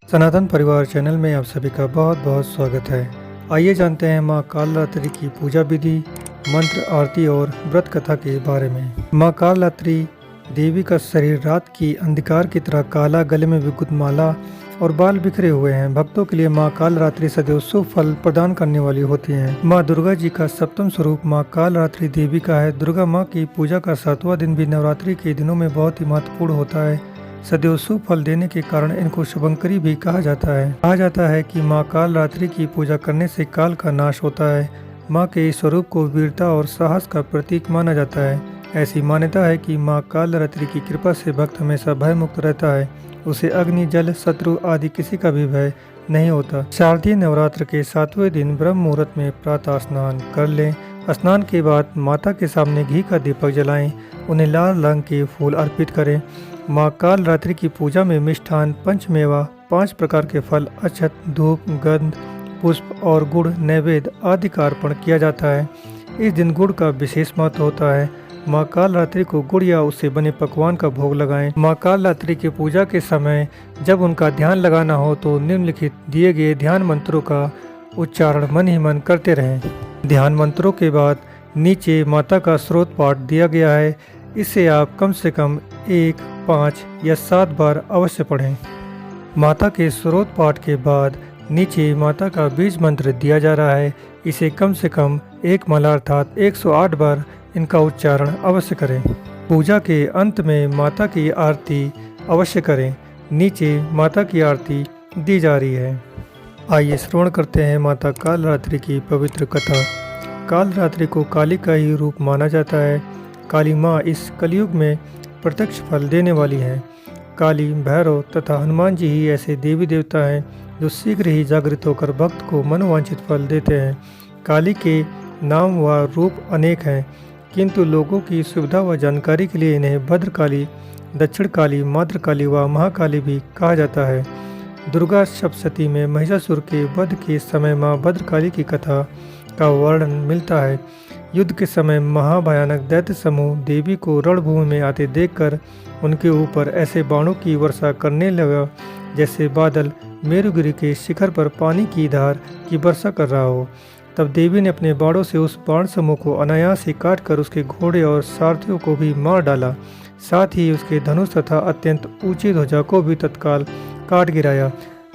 सनातन परिवार चैनल में आप सभी का बहुत बहुत स्वागत है। आइए जानते हैं माँ कालरात्रि की पूजा विधि, मंत्र, आरती और व्रत कथा के बारे में। माँ कालरात्रि देवी का शरीर रात की अंधकार की तरह काला, गले में विभूत माला और बाल बिखरे हुए हैं। भक्तों के लिए माँ कालरात्रि सदैव शुभ फल प्रदान करने वाली होती हैं। माँ दुर्गा जी का सप्तम स्वरूप माँ कालरात्रि देवी का है। दुर्गा माँ की पूजा का 7वां दिन भी नवरात्रि के दिनों में बहुत ही महत्वपूर्ण होता है। सदैव शुभ फल देने के कारण इनको शुभंकरी भी कहा जाता है। कहा जाता है कि माँ कालरात्रि की पूजा करने से काल का नाश होता है। माँ के इस स्वरूप को वीरता और साहस का प्रतीक माना जाता है। ऐसी मान्यता है कि माँ कालरात्रि की कृपा से भक्त हमेशा भय मुक्त रहता है। उसे अग्नि, जल, शत्रु आदि किसी का भी भय नहीं होता। शारदीय नवरात्र के 7वें दिन ब्रह्म मुहूर्त में प्रातः स्नान कर लें। स्नान के बाद माता के सामने घी का दीपक जलाएं। उन्हें लाल रंग के फूल अर्पित करें। माँ कालरात्रि की पूजा में मिष्ठान, पंचमेवा, 5 प्रकार के फल, अक्षत, धूप, गंध, पुष्प और गुड़ नैवेद्य आदि का अर्पण किया जाता है। इस दिन गुड़ का विशेष महत्व होता है। माँ कालरात्रि को गुड़ या उससे बने पकवान का भोग लगाएं। माँ कालरात्रि की पूजा के समय जब उनका ध्यान लगाना हो तो निम्नलिखित दिए गए ध्यान मंत्रों का उच्चारण मन ही मन करते रहें। ध्यान मंत्रों के बाद नीचे माता का स्रोत पाठ दिया गया है। इसे आप कम से कम 1, 5 या 7 बार अवश्य पढ़ें। माता के स्रोत पाठ के बाद नीचे माता का बीज मंत्र दिया जा रहा है। इसे कम से कम 1 माला अर्थात 108 बार इनका उच्चारण अवश्य करें। पूजा के अंत में माता की आरती अवश्य करें। नीचे माता की आरती दी जा रही है। आइए श्रवण करते हैं माता कालरात्रि की पवित्र कथा। कालरात्रि को काली का ही रूप माना जाता है। काली माँ इस कलयुग में प्रत्यक्ष फल देने वाली हैं। काली, भैरव तथा हनुमान जी ही ऐसे देवी देवता हैं जो शीघ्र ही जागृत होकर भक्त को मनोवांछित फल देते हैं। काली के नाम व रूप अनेक हैं, किंतु लोगों की सुविधा व जानकारी के लिए इन्हें भद्रकाली, दक्षिण काली, मातृकाली व महाकाली भी कहा जाता है। दुर्गा सप्तशती में महिषासुर के वध के समय माँ भद्रकाली की कथा का वर्णन मिलता है। युद्ध के समय महाभयानक दैत्य समूह देवी को रणभूमि में आते देखकर उनके ऊपर ऐसे बाणों की वर्षा करने लगा जैसे बादल मेरुगिरी के शिखर पर पानी की धार की वर्षा कर रहा हो। तब देवी ने अपने बाणों से उस बाण समूह को अनायास ही काटकर उसके घोड़े और सारथियों को भी मार डाला। साथ ही उसके धनुष तथा अत्यंत ऊंची ध्वजा को भी तत्काल काट गिराया।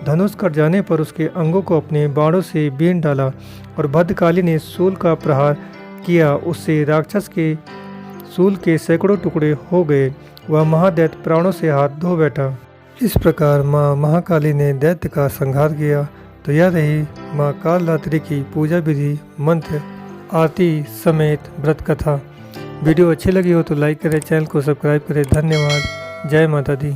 धनुष कट जाने पर उसके अंगों को अपने बाणों से बीन डाला और भद्रकाली ने शूल का प्रहार किया। उससे राक्षस के शूल के सैकड़ों टुकड़े हो गए। वह महादैत्य प्राणों से हाथ धो बैठा। इस प्रकार माँ महाकाली ने दैत्य का संहार किया। तो यह रही माँ कालरात्रि की पूजा विधि, मंत्र, आरती समेत व्रत कथा। वीडियो अच्छी लगी हो तो लाइक करें, चैनल को सब्सक्राइब करें। धन्यवाद। जय माता दी।